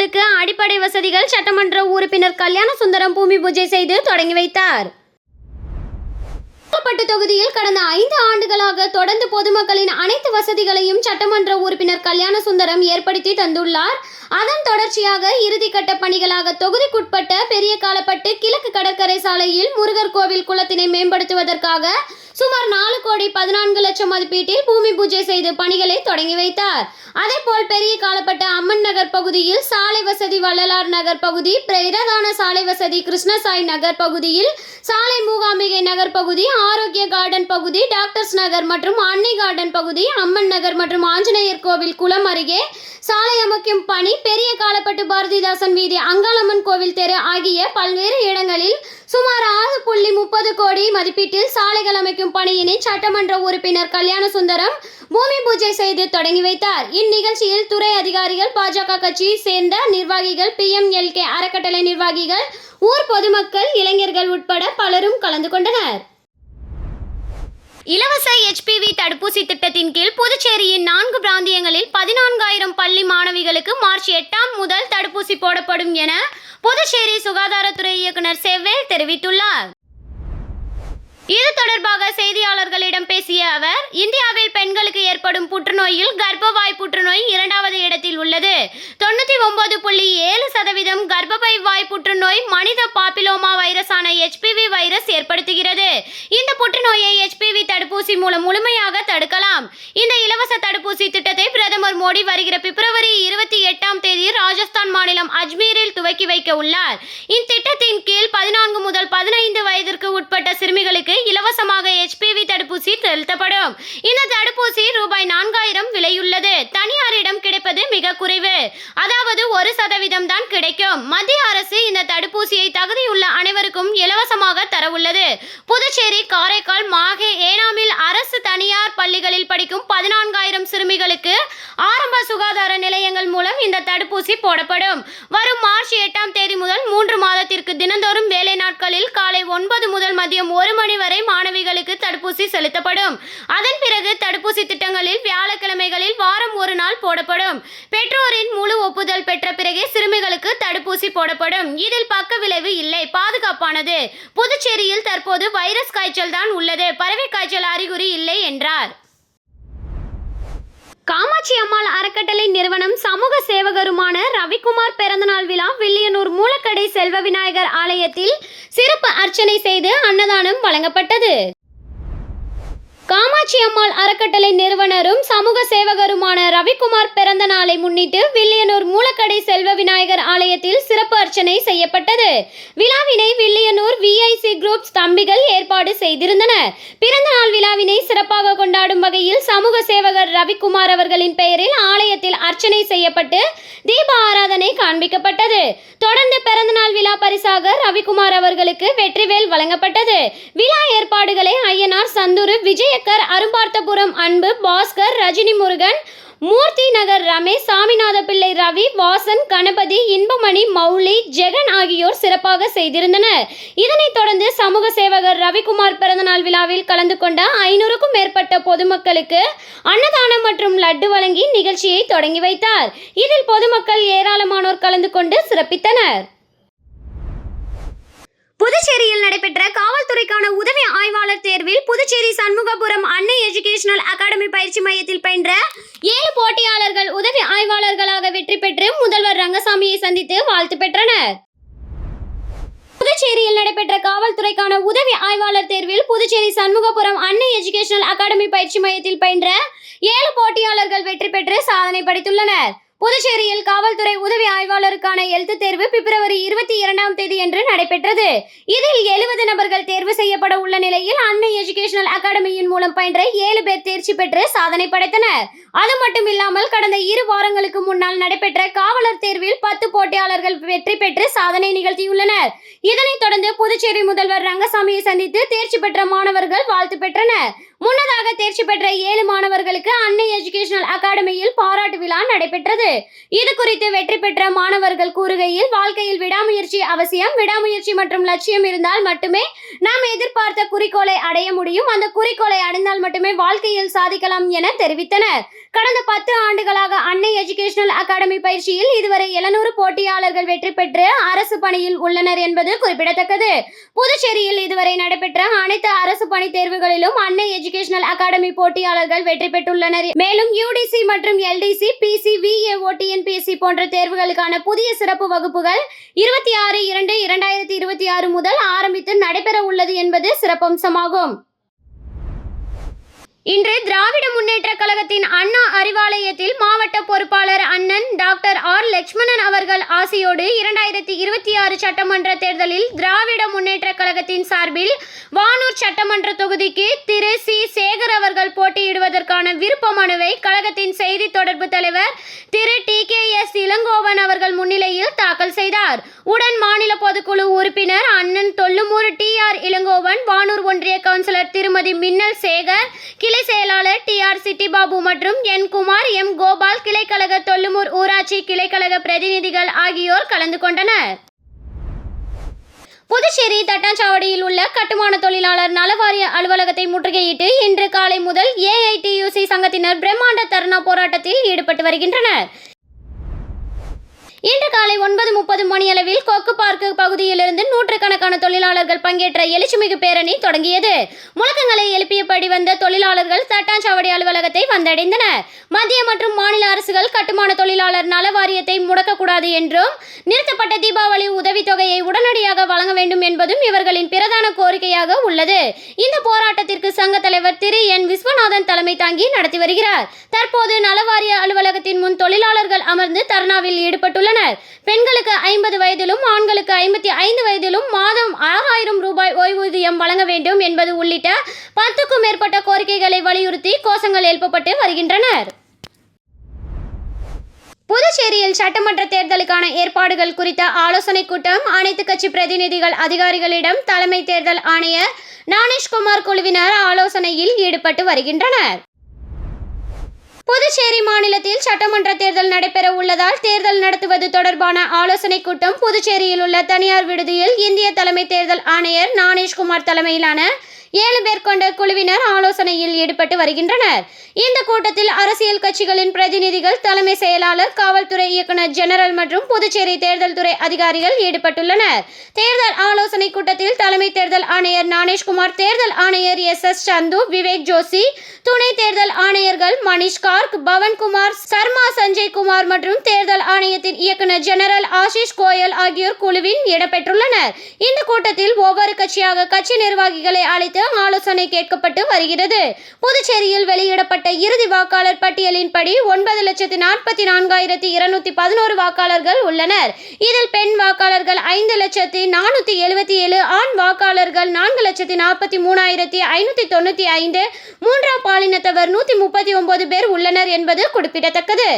மாணவிகளுக்கு அடிப்படை வசதிகள் சட்டமன்ற உறுப்பினர் கல்யாண சுந்தரம் பூமி பூஜை செய்து தொடங்கி வைத்தார். செங்கல்பட்டு தொகுதியில் கடந்த 5 ஆண்டுகளாக தொடர்ந்து பொதுமக்களின் அனைத்து வசதிகளையும் சட்டமன்ற உறுப்பினர் கல்யாண சுந்தரம் ஏற்படுத்தி தந்துள்ளார். அதன் தொடர்ச்சியாக இறுதிக்கட்ட பணிகளாக தொகுதிக்குட்பட்ட பெரிய காலப்பட்டு கிழக்கு கடற்கரை சாலையில் முருகர் கோவில் குளத்தினை மேம்படுத்துவதற்காக சுமார் 4,14,00,000 மதிப்பீட்டில் பூமி பூஜை செய்து பணிகளை தொடங்கி வைத்தார். அதேபோல் பெரிய காலப்பட்டு அம்மன் நகர் பகுதியில் சாலை வசதி, வள்ளலார் நகர் பகுதி, பிரதான சாலை வசதி, கிருஷ்ணசாய் நகர் பகுதியில் சாலை, மூகாம்பிகை நகர் பகுதி, ஆரோக்கிய கார்டன் பகுதி, டாக்டர்ஸ் நகர் மற்றும் அன்னை கார்டன் பகுதி, அம்மன் நகர் மற்றும் ஆஞ்சநேயர் கோவில் குளம் அருகே சாலை அமைக்கும் பணி, பெரிய காலப்பட்டு பாரதிதாசன் வீதி, அங்காளம்மன் கோவில் தெரு ஆகிய பல்வேறு இடங்களில் சுமார் 6.30 கோடி மதிப்பீட்டில் சாலைகள் அமைக்கும் பணியினை சட்டமன்ற உறுப்பினர் கல்யாண சுந்தரம் பூமி பூஜை செய்து தொடங்கி வைத்தார். இந்நிகழ்ச்சியில் துறை அதிகாரிகள், பாஜக கட்சியை சேர்ந்த நிர்வாகிகள், PMLK அறக்கட்டளை நிர்வாகிகள், ஊர் பொதுமக்கள், இளைஞர்கள் உட்பட பலரும் கலந்து கொண்டனர். இலவச HPV தடுப்பூசி திட்டத்தின் கீழ் புதுச்சேரியின் 4 பிராந்தியங்களில் 14,000 பள்ளி மாணவிகளுக்கு மார்ச் 8 முதல் தடுப்பூசி போடப்படும் என புதுச்சேரி சுகாதாரத்துறை இயக்குனர் செவ்வேல் தெரிவித்துள்ளார். இது தொடர்பாக செய்தியாளர்களிடம் பேசிய அவர், இந்தியாவில் பெண்களுக்கு ஏற்படும் புற்றுநோயில் கர்ப்பவாய் புற்றுநோய் 2வது இடத்தில் உள்ளது. 99.7% கர்ப்பப்பை வாய் புற்றுநோய் மனித பாப்பிலோமா வைரஸான HPV வைரஸ் ஏற்படுத்துகிறது. இந்த புற்றுநோயை HPV தடுப்பூசி மூலம் முழுமையாக தடுக்கலாம். இந்த இலவச தடுப்பூசி திட்டத்தை பிரதமர் மோடி வருகிற பிப்ரவரி 28 ராஜஸ்தான் மாநிலம் அஜ்மீரில் துவக்கி வைக்க உள்ளார். இத்திட்டத்தின் கீழ் 14 முதல் 15 வயதிற்கு உட்பட்ட சிறுமிகளுக்கு இலவசமாக HPV தடுப்பூசி செலுத்தப்படும். இந்த தடுப்பூசி ரூபாய் 4,000 விலையுள்ளது. தனியாரிடம் கிடைப்பது மிக குறைவு, அதாவது 1% தான் கிடைக்கும். மத்திய அரசு இந்த தடுப்பூசியை தகுதியுள்ள அனைவருக்கும் இலவசமாக தர உள்ளது. புதுச்சேரி, காரைக்கால், மாஹே, ஏனாமில் அரசு, தனியார் பள்ளிகளில் படிக்கும் 14,000 சிறுமிகளுக்கு ஆரம்ப சுகாதார நிலையங்கள் மூலம் இந்த தடுப்பூசி போடப்படும். வரும் மார்ச் 8 முதல் 3 மாதத்திற்கு தினந்தோறும் வேலை நாட்களில் காலை 9 முதல் மதியம் 1 மணி வரை மாணவிகளுக்கு தடுப்பூசி செலுத்தப்படும். அதன் பிறகு தடுப்பூசி திட்டங்களில் வியாழக்கிழமைகளில் வாரம் 1 நாள் போடப்படும். பெற்றோரின் முழு ஒப்புதல் பெற்ற பிறகே சிறுமிகளுக்கு தடுப்பூசி போடப்படும். இதில் பக்க விளைவு இல்லை, பாதுகாப்பானது. புதுச்சேரியில் தற்போது வைரஸ் காய்ச்சல் தான் உள்ளது, பறவை காய்ச்சல் அறிகுறி இல்லை என்றார். காமாட்சி அம்மாள் அறக்கட்டளை நிறுவனம் சமூக சேவகருமான ரவிக்குமார் பிறந்தநாள் விழா வில்லியனூர் மூலக்கடை செல்வ விநாயகர் ஆலயத்தில் சிறப்பு அர்ச்சனை செய்து அன்னதானம் வழங்கப்பட்டது. காமாட்சி அம்மாள் அறக்கட்டளை நிறுவனரும் சமூக சேவகருமான ரவிக்குமார் பிறந்த நாளை முன்னிட்டு வில்லியனூர் மூலக்கடை செல்வ விநாயகர் ஆலயத்தில் சிறப்பு அர்ச்சனை செய்யப்பட்டது. விழாவினை வில்லியனூர் VIC குரூப்ஸ் தம்பிகள் ஏற்பாடு செய்திருந்தனர். பிறந்த நாள் விழாவினை சிறப்பாக கொண்டாடும் வகையில் சமூக சேவகர் ரவிக்குமார் அவர்களின் பெயரில் ஆலயத்தில் அர்ச்சனை செய்யப்பட்டு தீப ஆராதனை காண்பிக்கப்பட்டது. தொடர்ந்து பிறந்தநாள் விழா பரிசாக ரவிக்குமார் அவர்களுக்கு வெற்றிவேல் வழங்கப்பட்டது. விழா ஏற்பாடுகளை ஐயனார் சந்துரு, விஜயக்கர், அரும்பார்த்தபுரம் அன்பு, பாஸ்கர், ரஜினி முருகன், மூர்த்தி நகர் ரமேஷ், சாமிநாத பிள்ளை, ரவி, வாசன், கணபதி, இன்பமணி, மௌலி, ஜெகன் ஆகியோர் சிறப்பாக செய்திருந்தனர். இதனைத் தொடர்ந்து சமூக சேவகர் ரவிக்குமார் பிறந்தநாள் விழாவில் கலந்து கொண்ட 500க்கும் மேற்பட்ட பொதுமக்களுக்கு அன்னதானம் மற்றும் லட்டு வழங்கி நிகழ்ச்சியை தொடங்கி வைத்தார். இதில் பொதுமக்கள் ஏராளமானோர் கலந்து கொண்டு சிறப்பித்தனர். புதுச்சேரியில் நடைபெற்ற காவல்துறைக்கான உதவி ஆய்வாளர் தேர்வில் புதுச்சேரி சண்முகபுரம் அன்னை எஜுகேஷனல் அகாடமி பயிற்சி மையத்தில் பயின்ற 7 போட்டியாளர்கள் உதவி ஆய்வாளர்களாக வெற்றி பெற்று முதல்வர் ரங்கசாமியை சந்தித்து வாழ்த்து பெற்றனர். புதுச்சேரியில் நடைபெற்ற காவல்துறைக்கான உதவி ஆய்வாளர் தேர்வில் புதுச்சேரி சண்முகபுரம் அன்னை எஜுகேஷனல் அகாடமி பயிற்சி மையத்தில் பயின்ற 7 போட்டியாளர்கள் வெற்றி பெற்று சாதனை படைத்துள்ளனர். புதுச்சேரியில் காவல்துறை உதவி ஆய்வாளருக்கான எழுத்து தேர்வு பிப்ரவரி 22 அன்று நடைபெற்றது. இதில் 70 நபர்கள் தேர்வு செய்யப்பட உள்ள நிலையில் அன்னை எஜுகேஷனல் அகாடமியின் மூலம் பயின்ற 7 பேர் தேர்ச்சி பெற்று சாதனை படைத்தனர். அது மட்டும் இல்லாமல் கடந்த 2 வாரங்களுக்கு முன்னால் நடைபெற்ற காவலர் தேர்வில் 10 போட்டியாளர்கள் வெற்றி பெற்று சாதனை நிகழ்த்தியுள்ளனர். இதனைத் தொடர்ந்து புதுச்சேரி முதல்வர் ரங்கசாமியை சந்தித்து தேர்ச்சி பெற்ற மாணவர்கள் வாழ்த்து பெற்றனர். முன்னதாக தேர்ச்சி பெற்ற 7 மாணவர்களுக்கு அன்னை எஜுகேஷனல் அகாடமியில் பாராட்டு விழா நடைபெற்றது. இது குறித்து வெற்றி பெற்ற மாணவர்கள் கூறுகையில், வாழ்க்கையில் விடாமுயற்சி அவசியம். விடாமுயற்சி மற்றும் லட்சியம் இருந்தால் மட்டுமே நாம் எதிர்பார்த்த குறிக்கோளை அடைய முடியும். அந்த குறிக்கோளை அடைந்தால் மட்டுமே வாழ்க்கையில் சாதிக்கலாம் என தெரிவித்தனர். கடந்த 10 ஆண்டுகளாக அன்னை எஜுகேஷனல் அகாடமி பயிற்சியில் இதுவரை 700 போட்டியாளர்கள் வெற்றி பெற்று அரசு பணியில் உள்ளனர் என்பது குறிப்பிடத்தக்கது. புதுச்சேரியில் இதுவரை நடைபெற்ற அனைத்து அரசு பணி தேர்வுகளிலும் அன்னை எஜுகேஷனல் அகாடமி போட்டியாளர்கள் வெற்றி பெற்றுள்ளனர். மேலும் UDC மற்றும் LDC, PC, VAO, TNPSC போன்ற தேர்வுகளுக்கான புதிய சிறப்பு வகுப்புகள் 26/2/2026 முதல் ஆரம்பித்து நடைபெற உள்ளது என்பது சிறப்பம்சமாகும். இன்று திராவிட முன்னேற்ற கழகத்தின் அண்ணா அறிவாலயத்தில் மாவட்ட பொறுப்பாளர் அண்ணன் டாக்டர் R. லட்சுமணன் அவர்கள் ஆசியோடு 2026 சட்டமன்ற தேர்தலில் திராவிட முன்னேற்ற கழகத்தின் சார்பில் வானூர் சட்டமன்ற தொகுதிக்கு திரு C. சேகர் அவர்கள் போட்டியிடுவதற்கான விருப்ப மனுவை கழகத்தின் செய்தி தொடர்பு தலைவர் திரு TKS இளங்கோவன் அவர்கள் முன்னிலையில் தாக்கல் செய்தார். உடன் மாநில பொதுக்குழு உறுப்பினர் அண்ணன் தொல்லுமூர் TR இளங்கோவன், வானூர் ஒன்றிய கவுன்சிலர் திருமதி மின்னல் சேகர், கிளை செயலாளர் TR சிட்டிபாபு மற்றும் N. குமார், M. கோபால், கிளைக்கழக தொல்லுமூர் ஊராட்சி கிளைக்கழக பிரதிநிதிகள் ஆகியோர் கலந்து கொண்டனர். புதுச்சேரி தட்டாஞ்சாவடியில் உள்ள கட்டுமான தொழிலாளர் நலவாரிய அலுவலகத்தை முற்றுகையிட்டு இன்று காலை முதல் AITUC சங்கத்தினர் பிரம்மாண்ட தர்ணா போராட்டத்தில் ஈடுபட்டு வருகின்றனர். இன்று காலை 9:30 மணியளவில் கொக்கு பார்க்கு பகுதியிலிருந்து நூற்றுக்கணக்கான தொழிலாளர்கள் பங்கேற்ற எழுச்சிமிகு பேரணி தொடங்கியது. முழக்கங்களை எழுப்பியபடி வந்த தொழிலாளர்கள் தட்டாஞ்சாவடி அலுவலகத்தை வந்தடைந்தனர். மத்திய மற்றும் மாநில அரசுகள் கட்டுமான தொழிலாளர் நல வாரியத்தை முடக்கக்கூடாது என்றும், நிறுத்தப்பட்ட தீபாவளி உதவித்தொகையை உடனடியாக வழங்க வேண்டும் என்பதும் இவர்களின் பிரதான கோரிக்கையாக உள்ளது. இந்த போராட்டத்திற்கு சங்க தலைவர் திரு N. விஸ்வநாதன் தலைமை தாங்கி நடத்தி வருகிறார். தற்போது நலவாரிய அலுவலகத்தின் முன் தொழிலாளர்கள் அமர்ந்து தர்ணாவில் ஈடுபட்டுள்ளனர். பெண்களுக்கு 50 வயதிலும் ஆண்களுக்கு 55 வயதிலும் மாதம் 6000 ரூபாய் ஓய்வூதியம் வழங்க வேண்டும் என்பது உள்ளிட்ட 10க்கும் மேற்பட்ட கோரிக்கைகளை வலியுறுத்தி கோஷங்கள் எழுப்பப்பட்டு வருகின்றனர். புதுச்சேரியில் சட்டமன்ற தேர்தலுக்கான ஏற்பாடுகள் குறித்த ஆலோசனைக் கூட்டம் அனைத்து கட்சி பிரதிநிதிகள் அதிகாரிகளிடம் தலைமை தேர்தல் ஆணையர் ஞானேஷ்குமார் குழுவினர் ஆலோசனையில் ஈடுபட்டு வருகின்றனர். புதுச்சேரி மாநிலத்தில் சட்டமன்ற தேர்தல் நடைபெற உள்ளதால் தேர்தல் நடத்துவது தொடர்பான ஆலோசனைக் கூட்டம் புதுச்சேரியில் உள்ள தனியார் விடுதியில் இந்திய தலைமை தேர்தல் ஆணையர் ஞானேஷ்குமார் தலைமையிலான 7 பேர் கொண்ட குழுவினர் ஆலோசனையில் ஈடுபட்டு வருகின்றனர். இந்த கூட்டத்தில் அரசியல் கட்சிகளின் பிரதிநிதிகள், தலைமை செயலாளர், காவல்துறை இயக்குனர் ஜெனரல் மற்றும் புதுச்சேரி தேர்தல் துறை அதிகாரிகள் ஈடுபட்டுள்ளனர். தேர்தல் ஆலோசனை கூட்டத்தில் தலைமை தேர்தல் ஆணையர் ஞானேஷ்குமார், தேர்தல் ஆணையர் SS சந்து, விவேக் ஜோஷி, துணை தேர்தல் ஆணையர்கள் மணிஷ் கார்க், பவன்குமார் சர்மா, சஞ்சய் குமார் மற்றும் தேர்தல் ஆணையத்தின் இயக்குனர் ஜெனரல் ஆஷிஷ் கோயல் ஆகியோர் குழுவில் இடம்பெற்றுள்ளனர். இந்த கூட்டத்தில் ஒவ்வொரு கட்சியாக கட்சி நிர்வாகிகளை அழைத்து ஆலோசனை கேட்கப்பட்டு வருகிறது. புதுச்சேரியில் வெளியிடப்பட்ட இறுதி வாக்காளர் பட்டியலின்படி 9,44,211 வாக்காளர்கள் உள்ளனர். இதில் பெண் வாக்காளர்கள் 5,477,000, ஆண் வாக்காளர்கள் 4,43,595, மூன்றாம் பாலினத்தவர் 139 பேர் உள்ளனர் என்பது குறிப்பிடத்தக்கது.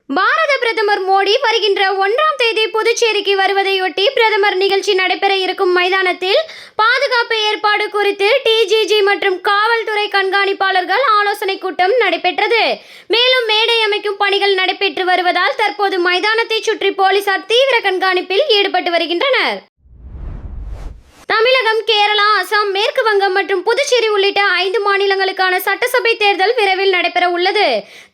பாரத பிரதமர் மோடி வருகின்ற 1ஆம் தேதி புதுச்சேரிக்கு வருவதையொட்டி பிரதமர் நிகழ்ச்சி நடைபெற இருக்கும் மைதானத்தில் பாதுகாப்பு ஏற்பாடு குறித்து TGG மற்றும் காவல்துறை கண்காணிப்பாளர்கள் ஆலோசனை கூட்டம் நடைபெற்றது. மேலும் மேடை அமைக்கும் பணிகள் நடைபெற்று வருவதால் தற்போது மைதானத்தை சுற்றி போலீசார் தீவிர கண்காணிப்பில் ஈடுபட்டு வருகின்றனர். தமிழகம், கேரளா, அசாம், மேற்கு வங்கம் மற்றும் புதுச்சேரி உள்ளிட்ட 5 மாநிலங்களுக்கான சட்டசபை தேர்தல் விரைவில் நடைபெற உள்ளது.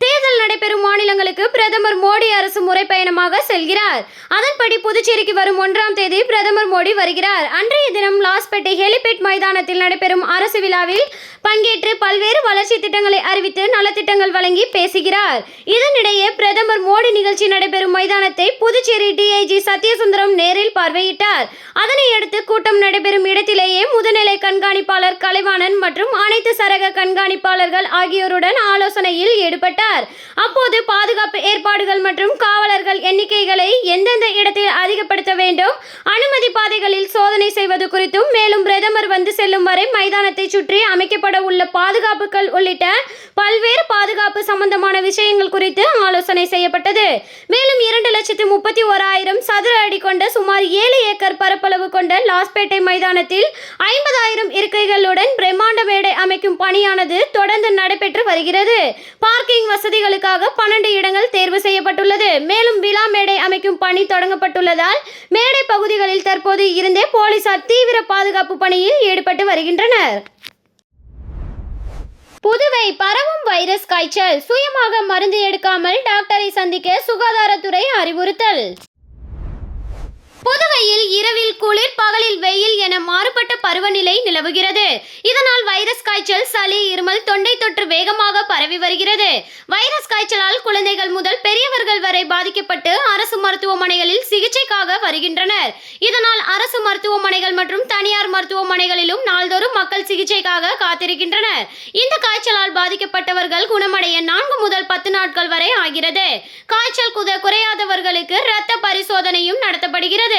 தேர்தல் நடைபெறும் மாநிலங்களுக்கு பிரதமர் மோடி அரசு முறைப்பயணமாக செல்கிறார். அதன்படி புதுச்சேரிக்கு வரும் 1ஆம் தேதி பிரதமர் மோடி வருகிறார். அன்றைய தினம் லாஸ்பேட்டை ஹெலிபேட் மைதானத்தில் நடைபெறும் அரசு விழாவில் பங்கேற்று பல்வேறு வளர்ச்சி திட்டங்களை அறிவித்து நலத்திட்டங்கள் வழங்கி பேசுகிறார். இதனிடையே பிரதமர் மோடி நிகழ்ச்சி நடைபெறும் மைதானத்தை புதுச்சேரி DIG சத்யசுந்தரம் நேரில் பார்வையிட்டார். அதனையடுத்து கூட்டம் நடைபெறும் இடத்திலேயே முதுநிலை கண்காணிப்பாளர் கலைவாணன் மற்றும் அனைத்து சரக கண்காணிப்பாளர்கள் ஆகியோருடன் ஆலோசனையில் ஈடுபட்டார். அப்போது பாதுகாப்பு ஏற்பாடுகள் மற்றும் காவலர்கள் எண்ணிக்கைகளை எந்தெந்த இடத்தில் அதிகப்படுத்த வேண்டும், அனுமதி பாதைகளில் சோதனை செய்வது குறித்தும், மேலும் பிரதமர் வந்து செல்லும் வரை மைதானத்தை சுற்றி அமைக்கப்பட உள்ள பாதுகாப்புகள் உள்ளிட்ட பல்வேறு பாதுகாப்பு சம்பந்தமான விஷயங்கள் குறித்து ஆலோசனை செய்யப்பட்டது. மேலும் 2,31,000 சதுர அடி கொண்ட சுமார் 7 ஏக்கர் பரப்பளவு கொண்ட லாஸ்பேட்டை மைதானத்தில் 50,000 இருக்கைகளுடன் பிரம்மாண்ட மேடை அமைக்கும் பணியானது தொடர்ந்து நடைபெற்று வருகிறது. பார்க்கிங் வசதிகளுக்காக 12 இடங்கள் தேர்வு செய்யப்பட்டுள்ளது. மேலும் விழா மேடை அமைக்கும் பணி தொடங்கப்பட்டுள்ளதால் மேடை பகுதிகளில் தற்போது இருந்தே போலீசார் தீவிர பாதுகாப்பு பணியில் ஈடுபட்டு வருகின்றனர். புதுவை பரவும் வைரஸ் காய்ச்சல், சுயமாக மருந்து எடுக்காமல் டாக்டரை சந்திக்க சுகாதாரத்துறை அறிவுறுத்தல். புதுவையில் இரவில் குளிர், பகலில் வெயில் என மாறுபட்ட பருவநிலை நிலவுகிறது. இதனால் வைரஸ் காய்ச்சல், சளி, இருமல், தொண்டை தொற்று வேகமாக பரவி வருகிறது. வைரஸ் காய்ச்சலால் குழந்தைகள் முதல் பெரியவர்கள் வரை பாதிக்கப்பட்டு அரசு மருத்துவமனைகளில் சிகிச்சைக்காக வருகின்றனர். இதனால் அரசு மருத்துவமனைகள் மற்றும் தனியார் மருத்துவமனைகளிலும் நாள்தோறும் மக்கள் சிகிச்சைக்காக காத்திருக்கின்றனர். இந்த காய்ச்சலால் பாதிக்கப்பட்டவர்கள் குணமடைய 4 முதல் 10 நாட்கள் வரை ஆகிறது. காய்ச்சல் குறையாதவர்களுக்கு இரத்த பரிசோதனையும் நடத்தப்படுகிறது.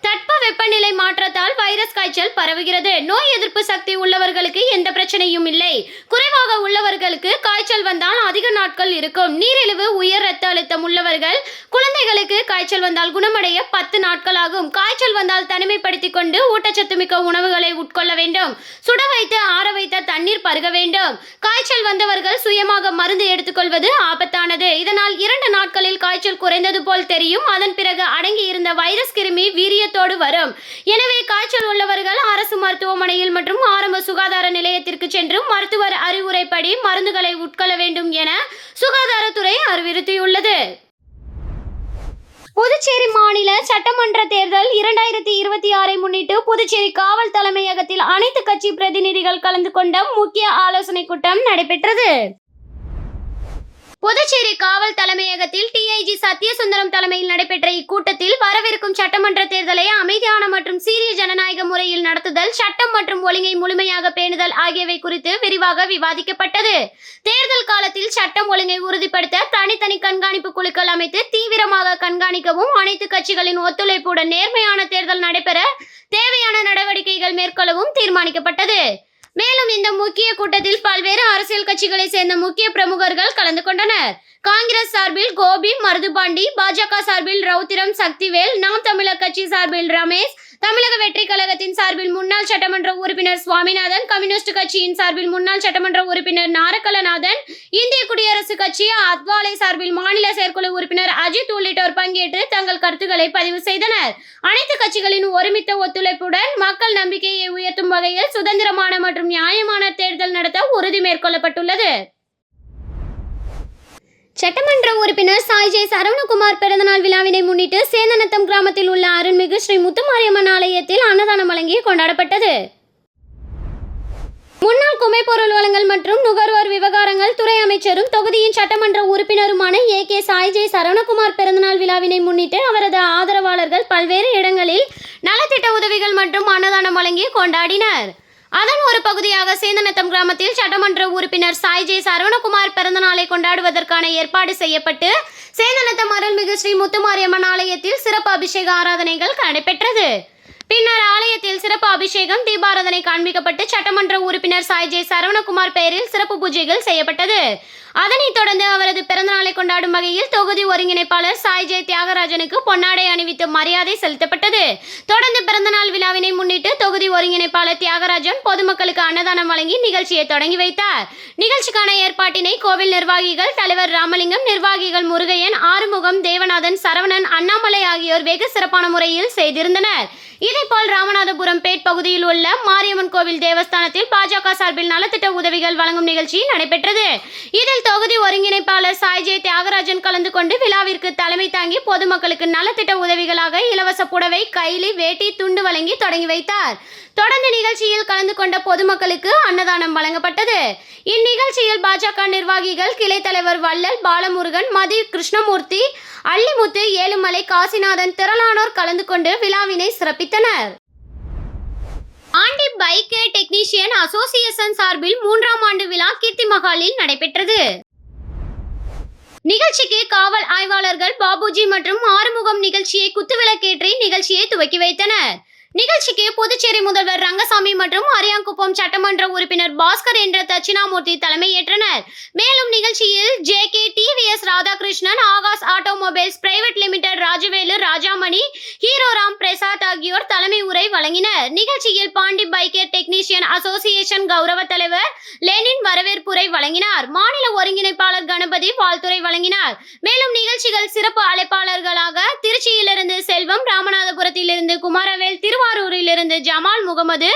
தட்ப வெப்பநிலை மாற்றத்தால் வைரஸ் காய்ச்சல் பரவுகிறது. நோய் எதிர்ப்பு சக்தி உள்ளவர்களுக்கு எந்த பிரச்சனையும் இல்லை. குறைவாக உள்ளவர்களுக்கு காய்ச்சல் வந்தால் அதிக நாட்கள் இருக்கும். நீரிழிவு, உயர் இரத்த அழுத்தம் உள்ளவர்கள், குழந்தைகளுக்கு காய்ச்சல் வந்தால் குணமடைய 10 நாட்கள் ஆகும். காய்ச்சல் வந்தால் தனிமைப்படுத்திக் கொண்டு ஊட்டச்சத்து மிக்க உணவுகளை உட்கொள்ள வேண்டும். சுட வைத்து ஆற வைத்த தண்ணீர் பருக வேண்டும். காய்ச்சல் வந்தவர்கள் சுயமாக மருந்து எடுத்துக்கொள்வது ஆபத்தானது. இதனால் 2 நாட்களில் காய்ச்சல் குறைந்தது போல் தெரியும். அதன் பிறகு அடங்கி இருந்த வைரஸ் கிருமி வீரியத்தோடு வரும். எனவே காய்ச்சல் உள்ளவர்கள் அரசு மருத்துவமனையில் மற்றும் ஆரம்ப சுகாதார நிலையத்திற்கு சென்று மருத்துவர் அறிவுரைப்படி மருந்துகளை உட்கொள்ள வேண்டும் என சுகாதாரத்துறை அறிவுறுத்தியுள்ளது. புதுச்சேரி மாநில சட்டமன்ற தேர்தல் 2026 முன்னிட்டு புதுச்சேரி காவல் தலைமையகத்தில் அனைத்து கட்சி பிரதிநிதிகள் கலந்து கொண்ட முக்கிய ஆலோசனை கூட்டம் நடைபெற்றது. புதுச்சேரி காவல் தலைமையகத்தில் டிஐஜி சத்யசுந்தரம் தலைமையில் நடைபெற்ற இக்கூட்டத்தில் வரவிருக்கும் சட்டமன்ற தேர்தலை அமைதியான மற்றும் சீரிய ஜனநாயக முறையில் நடத்துதல், சட்டம் மற்றும் ஒழுங்கை முழுமையாக பேணுதல் ஆகியவை குறித்து விரிவாக விவாதிக்கப்பட்டது. தேர்தல் காலத்தில் சட்டம் ஒழுங்கை உறுதிப்படுத்த தனித்தனி கண்காணிப்பு குழுக்கள் அமைத்து தீவிரமாக கண்காணிக்கவும், அனைத்து கட்சிகளின் ஒத்துழைப்புடன் நேர்மையான தேர்தல் நடைபெற தேவையான நடவடிக்கைகள் மேற்கொள்ளவும் தீர்மானிக்கப்பட்டது. மேலும் இந்த முக்கிய கூட்டத்தில் பல்வேறு அரசியல் கட்சிகளை சேர்ந்த முக்கிய பிரமுகர்கள் கலந்து கொண்டனர். காங்கிரஸ் சார்பில் கோபி மருதுபாண்டி, பாஜக சார்பில் ரவுத்திரம் சக்திவேல், நாம் தமிழர் கட்சி சார்பில் ரமேஷ், தமிழக வெற்றி கழகத்தின் சார்பில் முன்னாள் சட்டமன்ற உறுப்பினர் சுவாமிநாதன், கம்யூனிஸ்ட் கட்சியின் சார்பில் முன்னாள் சட்டமன்ற உறுப்பினர் நாரக்கலநாதன், இந்திய குடியரசு கட்சி அத்வாலே சார்பில் மாநில செயற்குழு உறுப்பினர் அஜித் உள்ளிட்டோர் பங்கேற்று தங்கள் கருத்துக்களை பதிவு செய்தனர். அனைத்து கட்சிகளின் ஒருமித்த ஒத்துழைப்புடன் மக்கள் நம்பிக்கையை உயர்த்தும் வகையில் சுதந்திரமான மற்றும் நியாயமான தேர்தல் நடத்த உறுதி மேற்கொள்ளப்பட்டுள்ளது. சட்டமன்ற உறுப்பினர் சாய்ஜே சரவணகுமார் பிறந்தநாள் விழாவினை முன்னிட்டு சேந்தநத்தம் கிராமத்தில் உள்ள அருள்மிகு ஸ்ரீ முத்துமாரியம்மன் ஆலயத்தில் அன்னதானம் வழங்கி கொண்டாடப்பட்டது. முன்னாள் குமைப்பொருள் வழங்கல் மற்றும் நுகர்வோர் விவகாரங்கள் துறை அமைச்சரும் தொகுதியின் சட்டமன்ற உறுப்பினருமான ஏ.கே. சாய்ஜே சரவணகுமார் பிறந்தநாள் விழாவினை முன்னிட்டு அவரது ஆதரவாளர்கள் பல்வேறு இடங்களில் நலத்திட்ட உதவிகள் மற்றும் அன்னதானம் வழங்கி கொண்டாடினர். அதன் ஒரு பகுதியாக சேந்தநத்தம் கிராமத்தில் சட்டமன்ற உறுப்பினர் சாய்ஜே சரவணகுமார் பிறந்த நாளை கொண்டாடுவதற்கான ஏற்பாடு செய்யப்பட்டு சேந்தநத்தம் அருள்மிகு ஸ்ரீ முத்துமாரியம்மன் ஆலயத்தில் சிறப்பு அபிஷேக ஆராதனைகள் நடைபெற்றது. பின்னர் ஆலயத்தில் சிறப்பு அபிஷேகம், தீபாராதனை காண்பிக்கப்பட்டு சட்டமன்ற உறுப்பினர் சாய்ஜே சரவணகுமார் பெயரில் சிறப்பு பூஜைகள் செய்யப்பட்டது. அதனைத் தொடர்ந்து அவரது பிறந்தநாளை கொண்டாடும் வகையில் தொகுதி ஒருங்கிணைப்பாளர் சாய்ஜே தியாகராஜனுக்கு பொன்னாடை அணிவித்து மரியாதை செலுத்தப்பட்டது. தொடர்ந்து பிறந்தநாள் விழாவினை முன்னிட்டு தொகுதி ஒருங்கிணைப்பாளர் தியாகராஜன் பொதுமக்களுக்கு அன்னதானம் வழங்கி நிகழ்ச்சியை தொடங்கி வைத்தார். நிகழ்ச்சிக்கான ஏற்பாட்டினை கோவில் நிர்வாகிகள் தலைவர் ராமலிங்கம், நிர்வாகிகள் முருகையன், ஆறுமுகம், தேவநாதன், சரவணன், அண்ணாமலை ஆகியோர் வெகு சிறப்பான முறையில் செய்திருந்தனர். இதேபோல் ராமநாதபுரம் பேட் பகுதியில் உள்ள மாரியம்மன் கோவில் தேவஸ்தானத்தில் பாஜக சார்பில் நலத்திட்ட உதவிகள் வழங்கும் நிகழ்ச்சி நடைபெற்றது. இதில் தொகுதி ஒருங்கிணைப்பாளர் சாய்ஜே தியாகராஜன் கலந்து கொண்டு விழாவிற்கு தலைமை தாங்கி பொதுமக்களுக்கு நலத்திட்ட உதவிகளாக இலவச புடவை, கைலி, வேட்டி, துண்டு வழங்கி தொடங்கி வைத்தார். தொடர்ந்து நிகழ்ச்சியில் கலந்து கொண்ட பொதுமக்களுக்கு அன்னதானம் வழங்கப்பட்டது. இந்நிகழ்ச்சியில் பாஜக நிர்வாகிகள் கிளை தலைவர் வள்ளல், பாலமுருகன், மதி கிருஷ்ணமூர்த்தி, அள்ளிமுத்து, ஏழுமலை, காசிநாதன் திரளானோர் கலந்து கொண்டு விழாவினை சிறப்பித்தனர். ஆண்டி பைக் டெக்னீஷியன் அசோசியேஷன் சார்பில் 3ஆம் ஆண்டு விழா கீர்த்தி மகாலில் நடைபெற்றது. நிகழ்ச்சிக்கு காவல் ஆய்வாளர்கள் பாபுஜி மற்றும் ஆறுமுகம் நிகழ்ச்சியை குத்துவிளக்கேற்றி நிகழ்ச்சியை துவக்கி வைத்தனர். நிகழ்ச்சிக்கு புதுச்சேரி முதல்வர் ரங்கசாமி மற்றும் அரியாங்குப்பம் சட்டமன்ற உறுப்பினர் பாஸ்கர் என்ற தட்சிணாமூர்த்தி தலைமையேற்றனர். மேலும் நிகழ்ச்சியில் JK. TVS Radhakrishnan, Akash automobiles private limited Rajavelu, Rajamani, hero Ram Prasad ஆகியோர் தலைமை உரை வழங்கினர். நிகழ்ச்சியில் பாண்டி பைக்கர் டெக்னீஷியன் அசோசியேஷன் கௌரவ தலைவர் லெனின் வரவேற்புரை வழங்கினார். மாநில ஒருங்கிணைப்பாளர் கணபதி வாழ்த்துரை வழங்கினார். மேலும் நிகழ்ச்சிகள் சிறப்பு அழைப்பாளர்களாக திருச்சியிலிருந்து செல்வம், ராமநாதபுரத்திலிருந்து குமாரவேல், திருவாரூரிலிருந்து ஜமால் முகமது,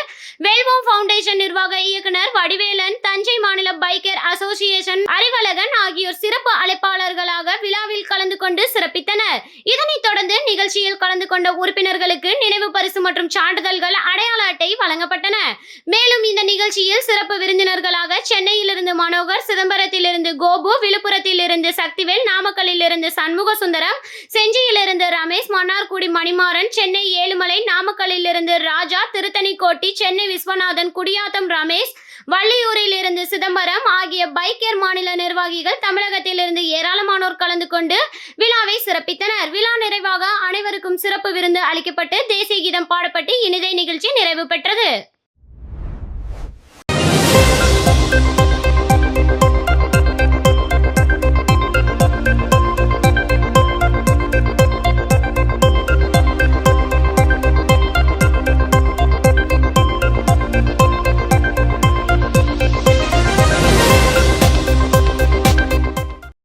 வெல்வோம் ஃபவுண்டேஷன் நிர்வாக இயக்குனர் வடிவேலன், தஞ்சை மாநில பைக்கர் அசோசியேஷன் அறிவழகன் ஆகியோர் சிறப்பு அழைப்பாளர்களாக விழாவில் கலந்து கொண்டு சிறப்பித்தனர். இதனைத் தொடர்ந்து நிகழ்ச்சியில் கலந்து கொண்ட உறுப்பினர்களுக்கு நினைவு பரிசு மற்றும் சான்றிதழ்கள், அடையாள அட்டை வழங்கப்பட்டன. மேலும் இந்த நிகழ்ச்சியில் சிறப்பு விருந்தினர்களாக சென்னையிலிருந்து மனோகர், சிதம்பரத்திலிருந்து கோபு, விழுப்புரத்திலிருந்து சக்திவேல், நாமக்கல்லிலிருந்து சண்முக சுந்தரம், செஞ்சியிலிருந்து ரமேஷ், மன்னார்குடி மணிமாறன், சென்னை ஏழுமலை, நாமக்கல்லிலிருந்து ராஜா, திருத்தணிக்கோட்டி, சென்னை விஸ்வநாதன், குடியாத்தம் ரமேஷ், வள்ளியூரில் இருந்து சிதம்பரம் ஆகிய பைக்கர் மாநில நிர்வாகிகள் தமிழகத்திலிருந்து ஏராளமானோர் கலந்து கொண்டு விழாவை சிறப்பித்தனர். விழா நிறைவாக அனைவருக்கும் சிறப்பு விருந்து அளிக்கப்பட்டு தேசிய கீதம் பாடப்பட்டு இனிதே நிகழ்ச்சி நிறைவு பெற்றது.